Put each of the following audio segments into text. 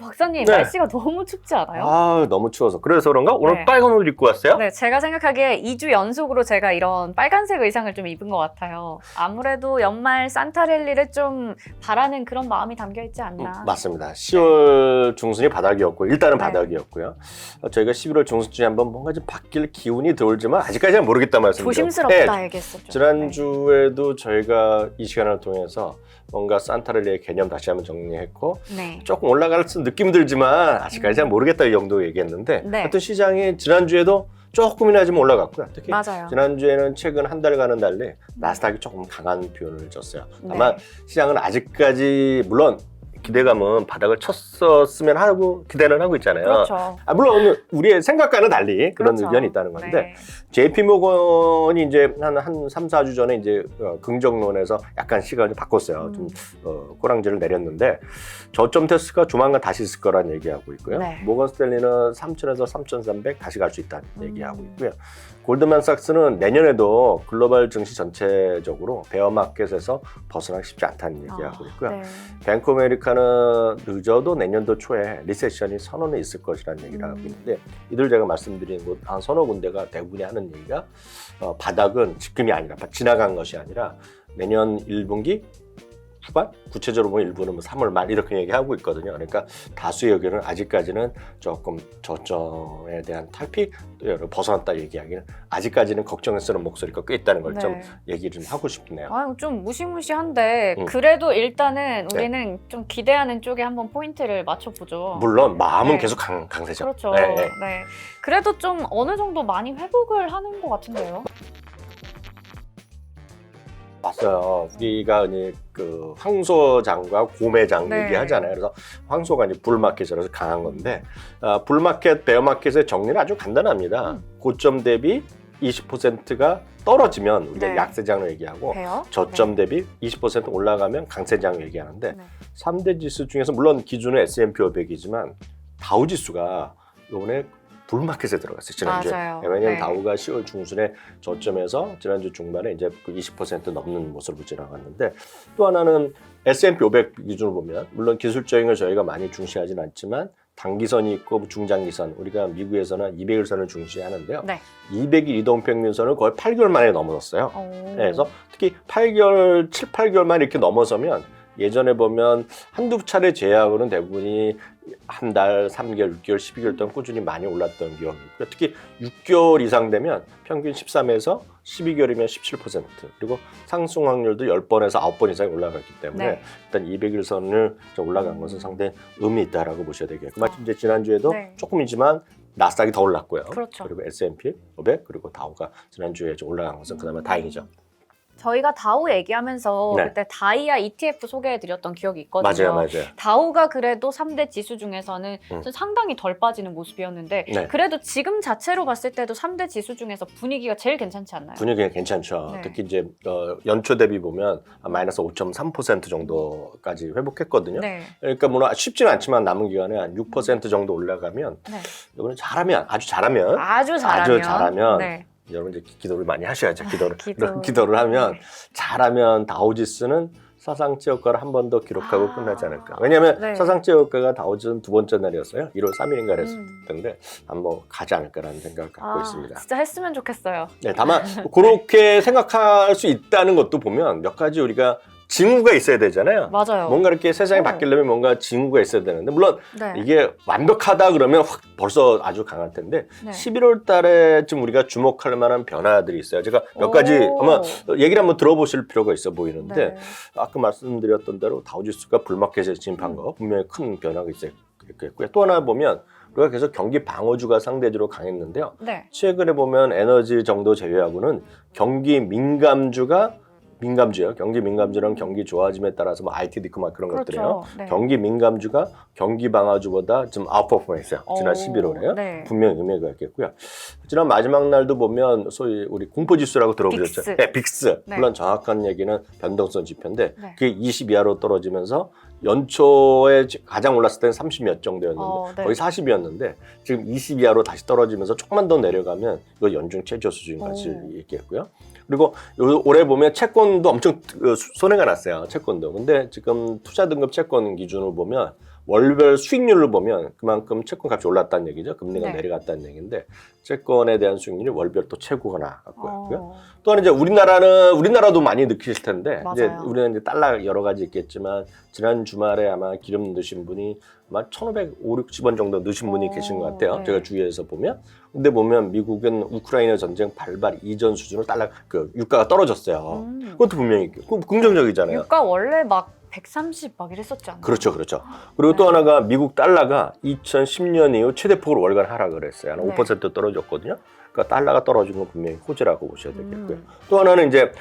박사님, 네. 날씨가 너무 춥지 않아요? 아, 너무 추워서. 그래서 그런가? 오늘 네. 빨간 옷 입고 왔어요? 네, 제가 생각하기에 2주 연속으로 제가 이런 빨간색 의상을 좀 입은 것 같아요. 아무래도 연말 산타랠리를 좀 바라는 그런 마음이 담겨 있지 않나. 맞습니다. 10월 중순이 바닥이었고 일단은 네. 바닥이었고요. 저희가 11월 중순쯤에 한번 뭔가 좀 바뀔 기운이 들어올지만 아직까지는 모르겠다 말씀드렸고 조심스럽다 얘기했었죠. 지난주에도 저희가 이 시간을 통해서 뭔가 산타랠리의 개념 다시 한번 정리했고 네. 조금 올라갈 느낌 들지만 아직까지 잘 모르겠다 이 정도 얘기했는데 네. 하여튼 시장이 지난주에도 조금이나 좀 올라갔고요. 특히 맞아요. 지난주에는 최근 한 달과는 달리 나스닥이 조금 강한 표현을 줬어요. 네. 다만 시장은 아직까지 물론 기대감은 바닥을 쳤었으면 하고 기대는 하고 있잖아요. 그렇죠. 물론 우리의 생각과는 달리 그런 그렇죠. 의견이 있다는 건데 네. JP모건이 이제 한 3, 4주 전에 이제 긍정론에서 약간 시간을 바꿨어요. 좀 꼬랑지를 내렸는데 저점 테스트가 조만간 다시 있을 거란 얘기하고 있고요. 네. 모건 스탠리는 3,000에서 3,300 다시 갈 수 있다는 얘기하고 있고요. 골드만삭스는 내년에도 글로벌 증시 전체적으로 베어마켓에서 벗어나기 쉽지 않다는 얘기하고 있고요. 네. 뱅크 아메리카는 늦어도 내년도 초에 리세션이 선언에 있을 것이라는 얘기를 하고 있는데 이들 제가 말씀드린 곳 한 서너 군데가 대부분이 하는 얘기가 바닥은 지금이 아니라 지나간 것이 아니라 내년 1분기 후반? 구체적으로 보면 일부는 뭐 3월 말 이렇게 얘기하고 있거든요. 그러니까 다수의 의견은 아직까지는 조금 저점에 대한 탈피를 벗어났다 얘기하기는 아직까지는 걱정스러운 목소리가 꽤 있다는 걸 좀 네. 얘기를 좀 하고 싶네요. 좀 무시무시한데 그래도 일단은 우리는 좀 기대하는 쪽에 한번 포인트를 맞춰보죠. 물론 마음은 네. 계속 강세죠. 그렇죠. 네, 네. 네. 그래도 좀 어느 정도 많이 회복을 하는 것 같은데요. 봤어요. 우리가 이제 그 황소장과 고매장 네. 얘기하잖아요. 그래서 황소가 이제 불마켓이라서 강한 건데 불마켓, 베어마켓의 정리는 아주 간단합니다. 고점 대비 20%가 떨어지면 우리가 네. 약세장을 얘기하고 돼요? 저점 대비 20% 올라가면 강세장을 얘기하는데 네. 3대 지수 중에서 물론 기준은 S&P 500이지만 다우 지수가 이번에 불마켓에 들어갔어요. 지난주에. 맞아요. 왜냐하면 네. 다우가 10월 중순에 저점에서 지난주 중반에 이제 그 20% 넘는 모습으로 지나갔는데 또 하나는 S&P 500 기준으로 보면 물론 기술적인 걸 저희가 많이 중시하진 않지만 단기선이 있고 중장기선 우리가 미국에서는 200일선을 중시하는데요. 네. 200일 이동평균선을 거의 8개월 만에 넘어섰어요. 오. 그래서 특히 8개월, 7, 8개월 만에 이렇게 넘어서면 예전에 보면 한두 차례 제약으로는 대부분이 한 달, 3개월, 6개월, 12개월 동안 꾸준히 많이 올랐던 기억이 있고요. 특히 6개월 이상 되면 평균 13에서 12개월이면 17% 그리고 상승 확률도 10번에서 9번 이상이 올라갔기 때문에 네. 일단 200일선을 올라간 것은 상당히 의미 있다라고 보셔야 되겠고 마침 이제 지난주에도 네. 조금이지만 나스닥이 더 올랐고요. 그렇죠. 그리고 S&P 500 그리고 다우가 지난주에 좀 올라간 것은 그나마 다행이죠. 저희가 다우 얘기하면서 네. 그때 다이아 ETF 소개해드렸던 기억이 있거든요. 맞아요. 다우가 그래도 3대 지수 중에서는 음. 상당히 덜 빠지는 모습이었는데 네. 그래도 지금 자체로 봤을 때도 3대 지수 중에서 분위기가 제일 괜찮지 않나요? 분위기가 괜찮죠. 네. 특히 이제 연초 대비 보면 마이너스 5.3% 정도까지 회복했거든요. 네. 그러니까 물론 쉽지는 않지만 남은 기간에 한 6% 정도 올라가면 네. 이번에 아주 잘하면 아주 잘하면 네. 여러분 이제 기도를 많이 하셔야죠. 기도. 기도를 하면 네. 잘하면 다우지수는 사상체 효과를 한 번 더 기록하고 끝나지 않을까. 왜냐하면 네. 사상체 효과가 다우지수는 두 번째 날이었어요. 1월 3일인가 그랬는데 한번 가지 않을까라는 생각을 갖고 있습니다. 진짜 했으면 좋겠어요. 네, 다만 그렇게 생각할 수 있다는 것도 보면 몇 가지 우리가 징후가 있어야 되잖아요. 맞아요. 뭔가 이렇게 세상이 바뀌려면 뭔가 징후가 있어야 되는데 물론 네. 이게 완벽하다 그러면 확 벌써 아주 강할 텐데 네. 11월 달에쯤 우리가 주목할 만한 변화들이 있어요. 제가 몇 가지 오. 아마 얘기를 한번 들어보실 필요가 있어 보이는데 네. 아까 말씀드렸던 대로 다우지수가 불마켓에 진입한 거 분명히 큰 변화가 있겠고요. 또 하나 보면 우리가 계속 경기 방어주가 상대적으로 강했는데요. 네. 최근에 보면 에너지 정도 제외하고는 경기 민감주가 민감주요. 경기 민감주랑 경기 좋아짐에 따라서 뭐 IT 디크 막 그런 그렇죠. 것들이에요. 네. 경기 민감주가 경기 방어주보다 좀 아웃퍼폼했어요. 지난 11월에요. 네. 분명히 의미가 있겠고요. 지난 마지막 날도 보면 소위 우리 공포지수라고 들어보셨죠? 빅스. 네, 빅스. 네. 물론 정확한 얘기는 변동성 지표인데 네. 그게 20 이하로 떨어지면서 연초에 가장 올랐을 때는 30 몇 정도였는데 네. 거의 40이었는데 지금 20 이하로 다시 떨어지면서 조금만 더 내려가면 이거 연중 최저 수준까지 얘기했고요. 그리고 올해 보면 채권도 엄청 손해가 났어요. 채권도. 근데 지금 투자 등급 채권 기준으로 보면 월별 수익률을 보면 그만큼 채권 값이 올랐다는 얘기죠. 금리가 네. 내려갔다는 얘기인데 채권에 대한 수익률이 월별 또 최고가 나왔고요. 어. 또 하나 이제 우리나라도 많이 느끼실 텐데 이제 맞아요. 우리는 이제 달러 여러 가지 있겠지만 지난 주말에 아마 기름 넣으신 분이 아마 1,560원 정도 넣으신 분이 계신 것 같아요. 네. 제가 주위에서 보면. 근데 보면 미국은 우크라이나 전쟁 발발 이전 수준으로 달러 그 유가가 떨어졌어요. 그것도 분명히 긍정적이잖아요. 유가 원래 막 130 막 이랬었지 않나요? 그렇죠, 그렇죠. 그리고 또 네. 하나가 미국 달러가 2010년 이후 최대폭으로 월간 하락을 했어요. 한 네. 5% 떨어졌거든요. 그러니까 달러가 떨어진 건 분명히 호재라고 보셔야 되겠고요. 또 하나는 이제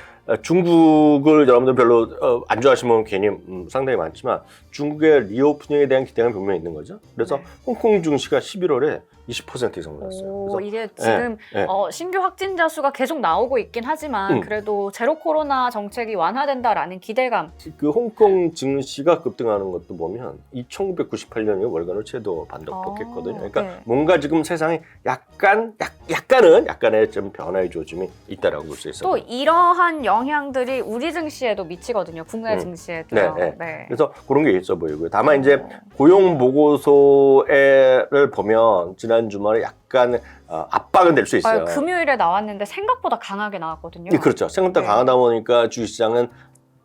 중국을 여러분들 별로 안 좋아하시면 괜히 상당히 많지만 중국의 리오프닝에 대한 기대가 분명히 있는 거죠. 그래서 네. 홍콩 증시가 11월에 20% 이상 올랐어요. 오, 그래서 이게 지금 네. 신규 확진자 수가 계속 나오고 있긴 하지만 그래도 제로 코로나 정책이 완화된다라는 기대감. 그 홍콩 증시가 급등하는 것도 보면 1998년에 월간을 최도 반복했거든요. 그러니까 네. 뭔가 지금 세상에 약간의 좀 변화의 조짐이 있다라고 볼 수 있어요. 또 이러한 영향들이 우리 증시에도 미치거든요. 국내 증시에도요. 네. 그래서 그런 게 있어 보이고요. 다만 이제 고용 보고서를 보면 지난 주말에 약간 압박은 될 수 있어요. 금요일에 나왔는데 생각보다 강하게 나왔거든요. 그렇죠. 생각보다 네. 강하다 보니까 주식시장은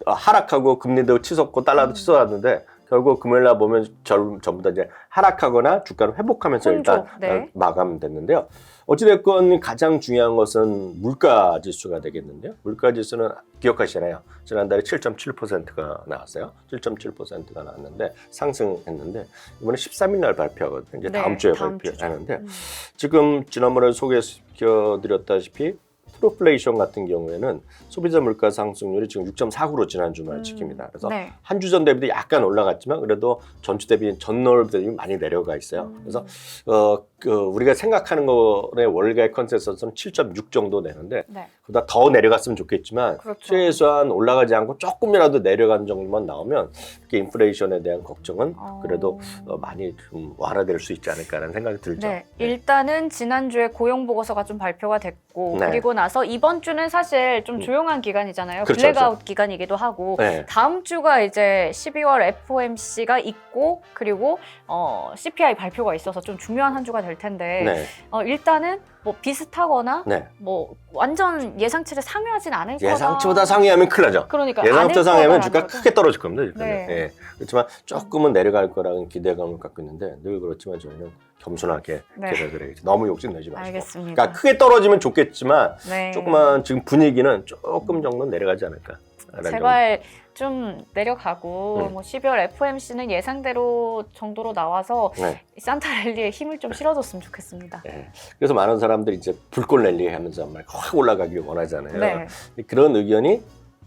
하락하고 금리도 치솟고 달러도 치솟았는데 결국 금요일 날 보면 전부 다 이제 하락하거나 주가를 회복하면서 혼조, 일단 네. 마감됐는데요. 어찌됐건 가장 중요한 것은 물가 지수가 되겠는데요. 물가 지수는 기억하시잖아요. 지난달에 7.7%가 나왔어요. 7.7%가 나왔는데 상승했는데 이번에 13일 날 발표하거든요. 이제 다음 주에 발표하는데 지금 지난번에 소개시켜드렸다시피 트로플레이션 같은 경우에는 소비자 물가 상승률이 지금 6.49로 지난 주말 지킵니다. 그래서 네. 한 주 전 대비도 약간 올라갔지만 그래도 전주 대비 전월 대비 많이 내려가 있어요. 그래서 우리가 생각하는 거의 월가의 컨센서스는 7.6 정도 되는데 네. 그보다 더 내려갔으면 좋겠지만 그렇죠. 최소한 올라가지 않고 조금이라도 내려간 정도만 나오면 이렇게 인플레이션에 대한 걱정은 그래도 많이 좀 완화될 수 있지 않을까라는 생각이 들죠. 네. 일단은 지난주에 고용 보고서가 좀 발표가 됐고 네. 그리고 나서 이번 주는 사실 좀 조용한 기간이잖아요. 그렇죠, 블랙아웃 그렇죠. 기간이기도 하고 네. 다음 주가 이제 12월 FOMC가 있고 그리고 CPI 발표가 있어서 좀 중요한 한 주가 될 텐데 네. 일단은 뭐 비슷하거나 네. 뭐 완전 예상치를 상회하진 않을 거다. 예상치보다 상회하면 큰일 나죠. 그러니까 예상치보다 않을 상회하면 거다라는 주가 거죠. 크게 떨어질 겁니다. 일단은. 네. 예. 그렇지만 조금은 내려갈 거라는 기대감을 갖고 있는데 늘 그렇지만 저희는 겸손하게 네. 기대드려야지. 너무 욕심내지 마시고. 알겠습니다. 그러니까 크게 떨어지면 좋겠지만 네. 조금만 지금 분위기는 조금 정도는 내려가지 않을까. 제발 좀 내려가고 음. 뭐 12월 FOMC는 예상대로 정도로 나와서 네. 산타랠리에 힘을 좀 실어줬으면 좋겠습니다. 예. 그래서 많은 사람들이 이제 불꽃 랠리 하면서 막 확 올라가길 원하잖아요. 네. 그런 의견이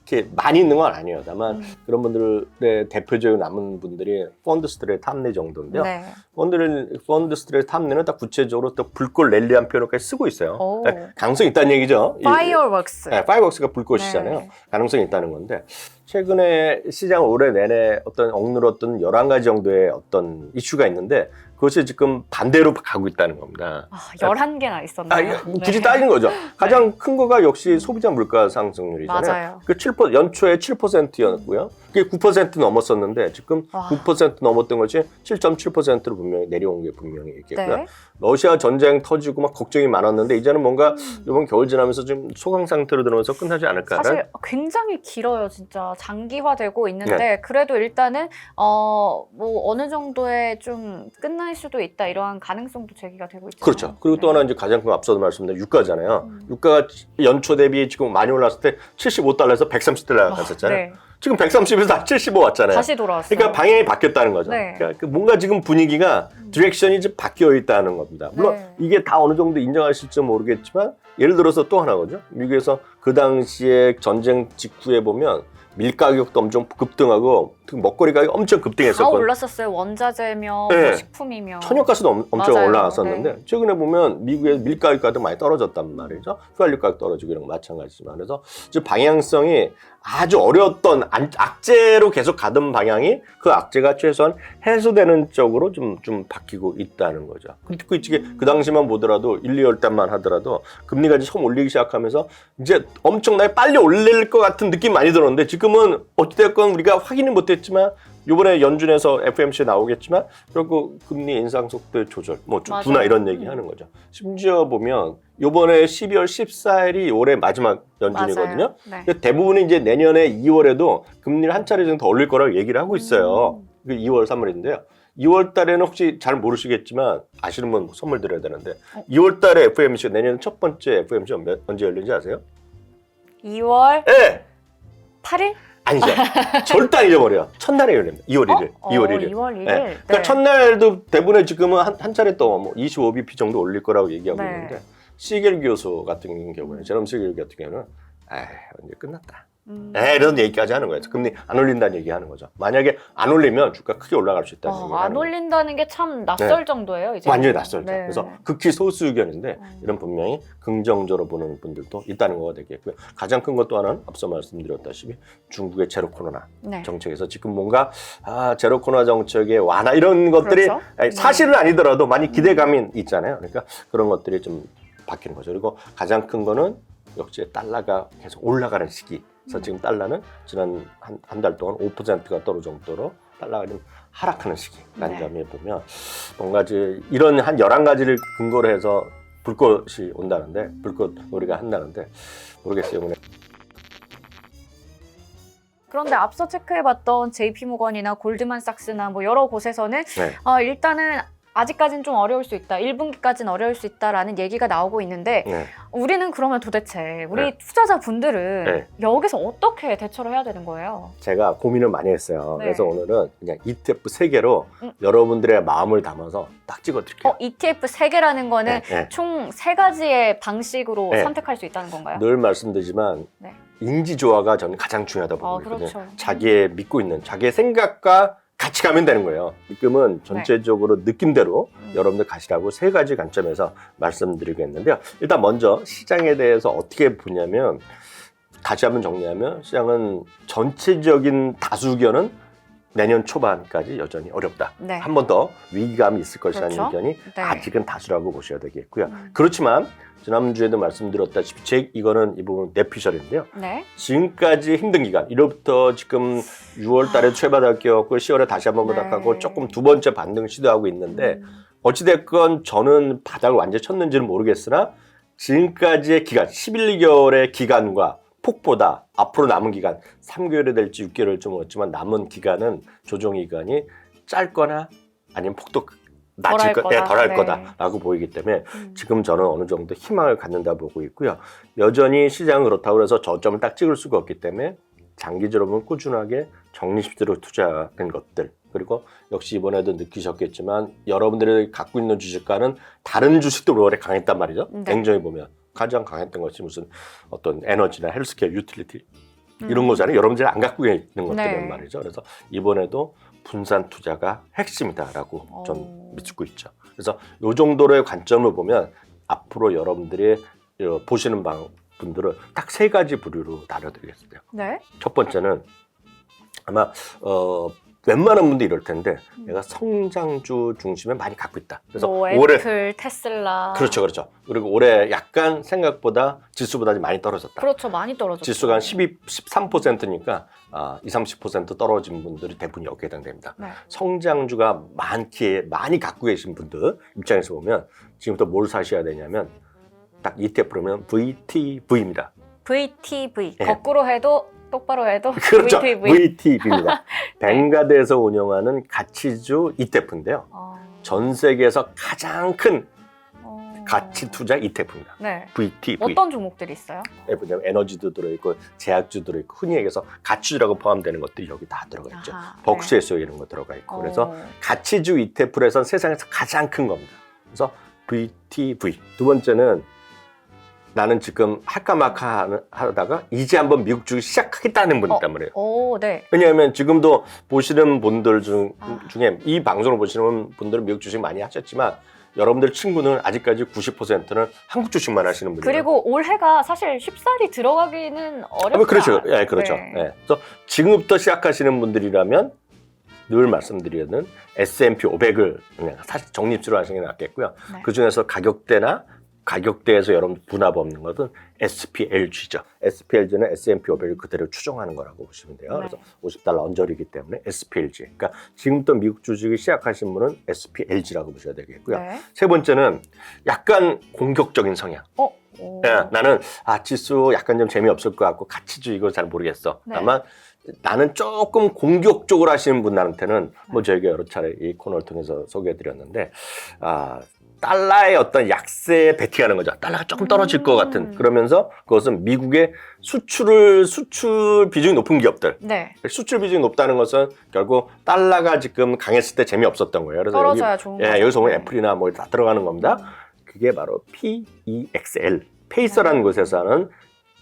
이렇게 많이 있는 건 아니에요. 다만 그런 분들의 대표적인 남은 분들이 펀드 스트레 탐내 정도인데요. 네. 펀드 스트레 탐내는 딱 구체적으로 또 불꽃 랠리한 표현까지 쓰고 있어요. 오. 그러니까 가능성이 있다는 얘기죠. 파이어웍스. 네, 파이어웍스가 불꽃이잖아요. 네. 가능성이 있다는 건데 최근에 시장 올해 내내 어떤 억눌렀던 11가지 정도의 어떤 이슈가 있는데 그것이 지금 반대로 가고 있다는 겁니다. 11개나 있었나요? 굳이 따진 거죠. 가장 큰 거가 역시 소비자 물가 상승률이잖아요. 맞아요. 그 7% 연초에 7%였고요. 그게 9% 넘었었는데 지금 와. 9% 넘었던 것이 7.7%로 분명히 내려온 게 분명히 있겠고요. 네. 러시아 전쟁 터지고 막 걱정이 많았는데 이제는 뭔가 이번 겨울 지나면서 좀 소강 상태로 들어오면서 끝나지 않을까. 사실 굉장히 길어요. 진짜 장기화되고 있는데 네. 그래도 일단은 뭐 어느 정도의 좀 끝날 수도 있다 이러한 가능성도 제기가 되고 있잖아요. 그렇죠. 그리고 또 네. 하나 이제 가장 큰 앞서도 말씀드린 유가잖아요. 유가가 연초 대비 지금 많이 올랐을 때 75달러에서 130달러 갔었잖아요. 네. 지금 130에서 75 왔잖아요. 다시 돌아왔어요. 그러니까 방향이 바뀌었다는 거죠. 네. 그러니까 뭔가 지금 분위기가 디렉션이 좀 바뀌어 있다는 겁니다. 물론 네. 이게 다 어느 정도 인정하실지 모르겠지만 예를 들어서 또 하나거든요. 미국에서 그 당시에 전쟁 직후에 보면 밀 가격도 엄청 급등하고 먹거리 가격이 엄청 다 급등했었거든요. 올랐었어요. 원자재며 네. 뭐 식품이며. 천연가스도 엄청 맞아요. 올라갔었는데 네. 최근에 보면 미국의 밀가격 가격 많이 떨어졌단 말이죠. 휘발유 가격 떨어지고 이런 거 마찬가지지만 그래서 이제 방향성이 아주 어려웠던 악재로 계속 가던 방향이 그 악재가 최소한 해소되는 쪽으로 좀 바뀌고 있다는 거죠. 그 당시만 보더라도 1, 2월 때만 하더라도 금리가 이제 처음 올리기 시작하면서 이제 엄청나게 빨리 올릴 것 같은 느낌 많이 들었는데 지금은 어찌됐건 우리가 확인은 못했지만 이번에 연준에서 FOMC 나오겠지만 결국 금리 인상 속도 조절, 뭐 좀 둔화 이런 얘기 하는 거죠. 심지어 보면 이번에 12월 14일이 올해 마지막 연준이거든요. 네. 근데 대부분이 이제 내년에 2월에도 금리를 한 차례 정도 더 올릴 거라고 얘기를 하고 있어요. 그 2월, 3월인데요. 2월 달에는 혹시 잘 모르시겠지만 아시는 분 선물 드려야 되는데 2월 달에 FOMC 내년 첫 번째 FOMC 언제 열리는지 아세요? 2월 네. 8일? 아니죠. 절대 안 잊어버려요. 첫날에 열립니다. 2월 1일. 2월 1일. 2월 1일. 네. 그러니까 첫날도 대부분의 지금은 한 차례 또 뭐 25bp 정도 올릴 거라고 얘기하고 네. 있는데 시겔 교수 같은 경우는 제롬 시겔 같은 경우는 언제 끝났다. 이런 얘기까지 하는 거예요. 금리 안 올린다는 얘기하는 거죠. 만약에 안 올리면 주가 크게 올라갈 수 있다는 얘기를 안 하는 거예요. 올린다는 게 참 낯설 정도예요. 이제. 완전히 낯설죠. 네. 그래서 극히 소수 의견인데 이런 분명히 긍정적으로 보는 분들도 있다는 거가 되겠고요. 가장 큰 것 또 하나는 앞서 말씀드렸다시피 중국의 제로 코로나 네. 정책에서 지금 뭔가 제로 코로나 정책의 완화 이런 것들이 그렇죠. 사실은 아니더라도 많이 기대감이 있잖아요. 그러니까 그런 것들이 좀 바뀌는 거죠. 그리고 가장 큰 거는 역시 달러가 계속 올라가는 시기. 그래서 지금 달러는 지난 한 달 동안 5%가 떨어질 정도로 달러가 좀 하락하는 시기라는 네. 점에 보면 뭔가 이런 한 11가지를 근거로 해서 불꽃이 온다는데 불꽃 우리가 한다는데 모르겠어요. 그런데 앞서 체크해봤던 JP모건이나 골드만삭스나 뭐 여러 곳에서는 네. 일단은 아직까지는 좀 어려울 수 있다. 1분기까지는 어려울 수 있다라는 얘기가 나오고 있는데 네. 우리는 그러면 도대체 우리 네. 투자자분들은 네. 여기서 어떻게 대처를 해야 되는 거예요? 제가 고민을 많이 했어요. 네. 그래서 오늘은 그냥 ETF 3개로 여러분들의 마음을 담아서 딱 찍어드릴게요. ETF 3개라는 거는 네. 총 3가지의 방식으로 네. 선택할 수 있다는 건가요? 늘 말씀드리지만 네. 인지조화가 저는 가장 중요하다고 보고 있거든요. 그렇죠. 자기의 믿고 있는 자기의 생각과 같이 가면 되는 거예요. 지금은 전체적으로 느낌대로 여러분들 가시라고 3가지 관점에서 말씀드리겠는데요. 일단 먼저 시장에 대해서 어떻게 보냐면 다시 한번 정리하면 시장은 전체적인 다수견은 내년 초반까지 여전히 어렵다. 네. 한 번 더 위기감이 있을 것이라는 그렇죠. 의견이 네. 아직은 다수라고 보셔야 되겠고요. 그렇지만 지난주에도 말씀드렸다시피 이거는 이 부분 내피셜인데요. 네. 지금까지 힘든 기간, 1월부터 지금 6월 달에 최바닥 껴갖고 10월에 다시 한번 바닥하고 네. 조금 두 번째 반등 시도하고 있는데 어찌됐건 저는 바닥을 완전히 쳤는지는 모르겠으나 지금까지의 기간, 11개월의 기간과 폭보다 앞으로 남은 기간, 3개월이 될지 6개월을 좀 모르겠지만 남은 기간은 조정 기간이 짧거나 아니면 폭도 낮을 덜할 거다라고 보이기 때문에 지금 저는 어느 정도 희망을 갖는다 보고 있고요. 여전히 시장은 그렇다고 해서 저점을 딱 찍을 수가 없기 때문에 장기적으로 꾸준하게 적립식으로 투자하는 것들 그리고 역시 이번에도 느끼셨겠지만 여러분들이 갖고 있는 주식과는 다른 주식도 올해 강했단 말이죠. 네. 냉정히 보면 가장 강했던 것이 무슨 어떤 에너지나 헬스케어, 유틸리티 이런 거잖아요. 여러분들이 안 갖고 있는 것들이란 네. 말이죠. 그래서 이번에도 분산 투자가 핵심이다라고 좀 믿고 있죠. 그래서 이 정도의 관점을 보면 앞으로 여러분들이 보시는 분들은 딱 3가지 부류로 나눠드리겠습니다. 네. 첫 번째는 아마 웬만한 분들이 이럴 텐데 내가 성장주 중심에 많이 갖고 있다. 그래서 뭐 올해 애플, 테슬라. 그렇죠. 그리고 올해 약간 생각보다 지수보다 많이 떨어졌다. 그렇죠. 많이 떨어졌죠. 지수가 한 13%니까 20-30% 떨어진 분들이 대부분 여기에 해당됩니다. 네. 성장주가 많이 갖고 계신 분들 입장에서 보면 지금부터 뭘 사셔야 되냐면 딱 ETF로면 VTV입니다. VTV. 네. 거꾸로 해도 똑바로 해도 그렇죠. VTV. VTV입니다. 뱅가드에서 운영하는 가치주 ETF인데요. 전 세계에서 가장 큰 가치 투자 ETF입니다. 네. VTV. 어떤 종목들이 있어요? 뭐냐면 에너지도 들어있고 제약주 들어있고 흔히 얘기해서 가치주라고 포함되는 것들이 여기 다 들어가 있죠. 아하, 벅스에서 이런 거 들어가 있고 그래서 가치주 ETF에서는 세상에서 가장 큰 겁니다. 그래서 VTV. 두 번째는 나는 지금 할까 말까 하다가 이제 한번 미국 주식 시작하겠다는 분이 있단 말이에요. 오, 네. 왜냐하면 지금도 보시는 분들 중에 이 방송을 보시는 분들은 미국 주식 많이 하셨지만 여러분들 친구는 아직까지 90%는 한국 주식만 하시는 분이에요. 그리고 올해가 사실 쉽사리 들어가기는 어렵다. 그렇죠. 예, 그렇죠. 네. 예. 그래서 지금부터 시작하시는 분들이라면 늘 말씀드리는 S&P 500을 그냥 사실 적립수로 하시는 게 낫겠고요. 네. 그 중에서 가격대나 가격대에서 여러분 분할 없는 것은 SPLG죠. SPLG는 S&P 500을 그대로 추정하는 거라고 보시면 돼요. 네. 그래서 $50 언저리이기 때문에 SPLG. 그러니까 지금부터 미국 주식을 시작하신 분은 SPLG라고 보셔야 되겠고요. 네. 세 번째는 약간 공격적인 성향. 오. 야, 나는 지수 약간 좀 재미없을 것 같고 가치주 이거 잘 모르겠어. 네. 다만 나는 조금 공격적으로 하시는 분들한테는 뭐 저희가 여러 차례 이 코너를 통해서 소개해드렸는데 달러의 어떤 약세에 베팅하는 거죠. 달러가 조금 떨어질 것 같은. 그러면서 그것은 미국의 수출 비중이 높은 기업들. 네. 수출 비중이 높다는 것은 결국 달러가 지금 강했을 때 재미없었던 거예요. 그래서 떨어져야 좋은 거죠. 여기서 보면 네. 애플이나 뭐 다 들어가는 겁니다. 그게 바로 PEXL, 페이서라는 곳에서 하는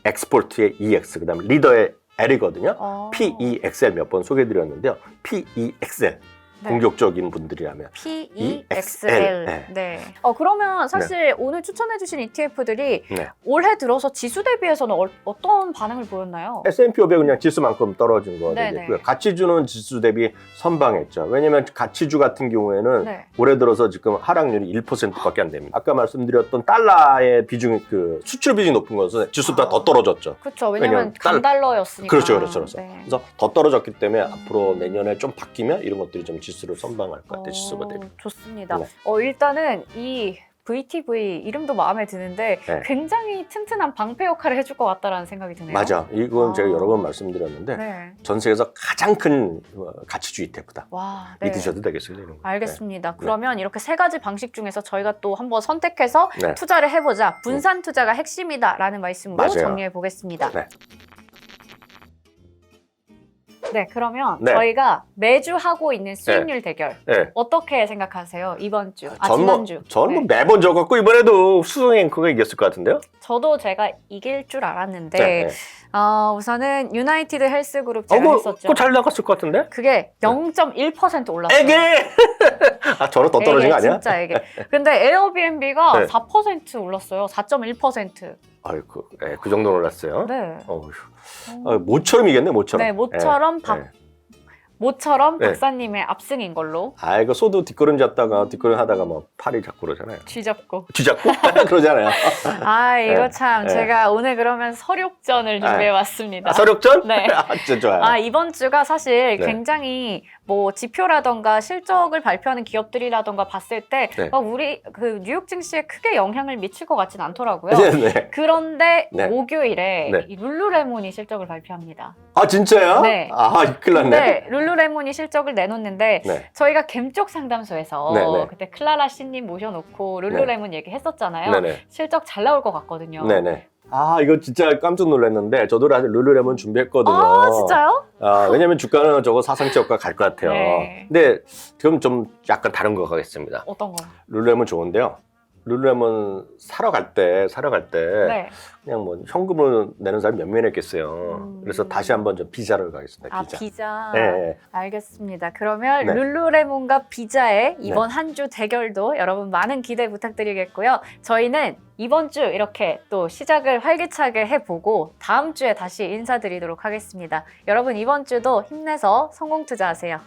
엑스포트의 EX, 그 다음에 리더의 L이거든요. PEXL 몇 번 소개해드렸는데요. PEXL, 네. 공격적인 분들이라면. PEXL. 네. 네. 그러면 사실 오늘 추천해주신 ETF들이 네. 올해 들어서 지수 대비해서는 어떤 반응을 보였나요? S&P 500은 그냥 지수만큼 떨어진 거 네네. 되겠고요. 가치주는 지수 대비 선방했죠. 왜냐하면 가치주 같은 경우에는 네. 올해 들어서 지금 하락률이 1%밖에 안 됩니다. 아까 말씀드렸던 달러의 비중이 수출 비중이 높은 것은 지수보다 더 떨어졌죠. 그렇죠. 왜냐면 강달러였으니까. 그렇죠. 네. 그래서 더 떨어졌기 때문에 앞으로 내년에 좀 바뀌면 이런 것들이 좀 지수를 선방할 것 같아요. 지수가 대비. 좋습니다. 네. 일단은 이 VTV 이름도 마음에 드는데 네. 굉장히 튼튼한 방패 역할을 해줄 것 같다라는 생각이 드네요. 맞아. 이건 제가 여러 번 말씀드렸는데 네. 전 세계에서 가장 큰 가치주 ETF다. 와, 네. 믿으셔도 되겠습니다. 이런 거. 알겠습니다. 그러면 이렇게 세 가지 방식 중에서 저희가 또 한번 선택해서 네. 투자를 해보자. 분산 투자가 핵심이다라는 말씀으로 맞아요. 정리해 보겠습니다. 네. 네, 그러면 네. 저희가 매주 하고 있는 수익률 대결 네. 어떻게 생각하세요? 이번 주, 지난주. 저는 뭐 네. 매번 져갖고 이번에도 수성 앵커가 이겼을 것 같은데요? 저도 제가 이길 줄 알았는데 네. 우선은 유나이티드 헬스그룹 제가 했었죠. 그거 잘 나갔을 것 같은데? 그게 0.1% 올랐어요. 에게! 저는 더 떨어진 거 아니야? 진짜 에게. 근데 에어비앤비가 네. 4% 올랐어요. 4.1%. 아이고, 그 정도 올랐어요? 네. 모처럼 이겼네, 모처럼. 네, 모처럼 모처럼 네. 박사님의 압승인 걸로 이거 소도 뒷걸음 잡다가 뒷걸음 하다가 뭐 팔이 자꾸 그러잖아요. 쥐잡고. 쥐잡고? 그러잖아요. 이거 네. 참 네. 제가 오늘 그러면 서력전을 준비해 왔습니다. 서력전? 네. 진짜 좋아요. 이번 주가 사실 네. 굉장히 뭐 지표라던가 실적을 발표하는 기업들이라던가 봤을 때 네. 우리 그 뉴욕 증시에 크게 영향을 미칠 것 같진 않더라고요. 네. 그런데 네. 목요일에 네. 이 룰루레몬이 실적을 발표합니다. 진짜요? 네. 큰일 났네. 근데 룰루레몬이 실적을 내놓는데 네. 저희가 gem쪽 상담소에서 네, 네. 그때 클라라 씨님 모셔놓고 룰루레몬 얘기했었잖아요. 네네. 실적 잘 나올 것 같거든요. 네네. 이거 진짜 깜짝 놀랐는데 저도 사실 룰루레몬 준비했거든요. 진짜요? 왜냐면 주가는 저거 사상치 효과 갈 것 같아요. 네. 근데 지금 좀 약간 다른 거 가겠습니다. 어떤 거? 룰루레몬 좋은데요. 룰루레몬 사러 갈 때 네. 그냥 뭐 현금을 내는 사람이 몇 명 있겠어요. 그래서 다시 한번 좀 비자를 가겠습니다. 비자. 비자. 네. 알겠습니다. 그러면 네. 룰루레몬과 비자의 이번 한 주 대결도 여러분 많은 기대 부탁드리겠고요. 저희는 이번 주 이렇게 또 시작을 활기차게 해보고 다음 주에 다시 인사드리도록 하겠습니다. 여러분 이번 주도 힘내서 성공 투자하세요.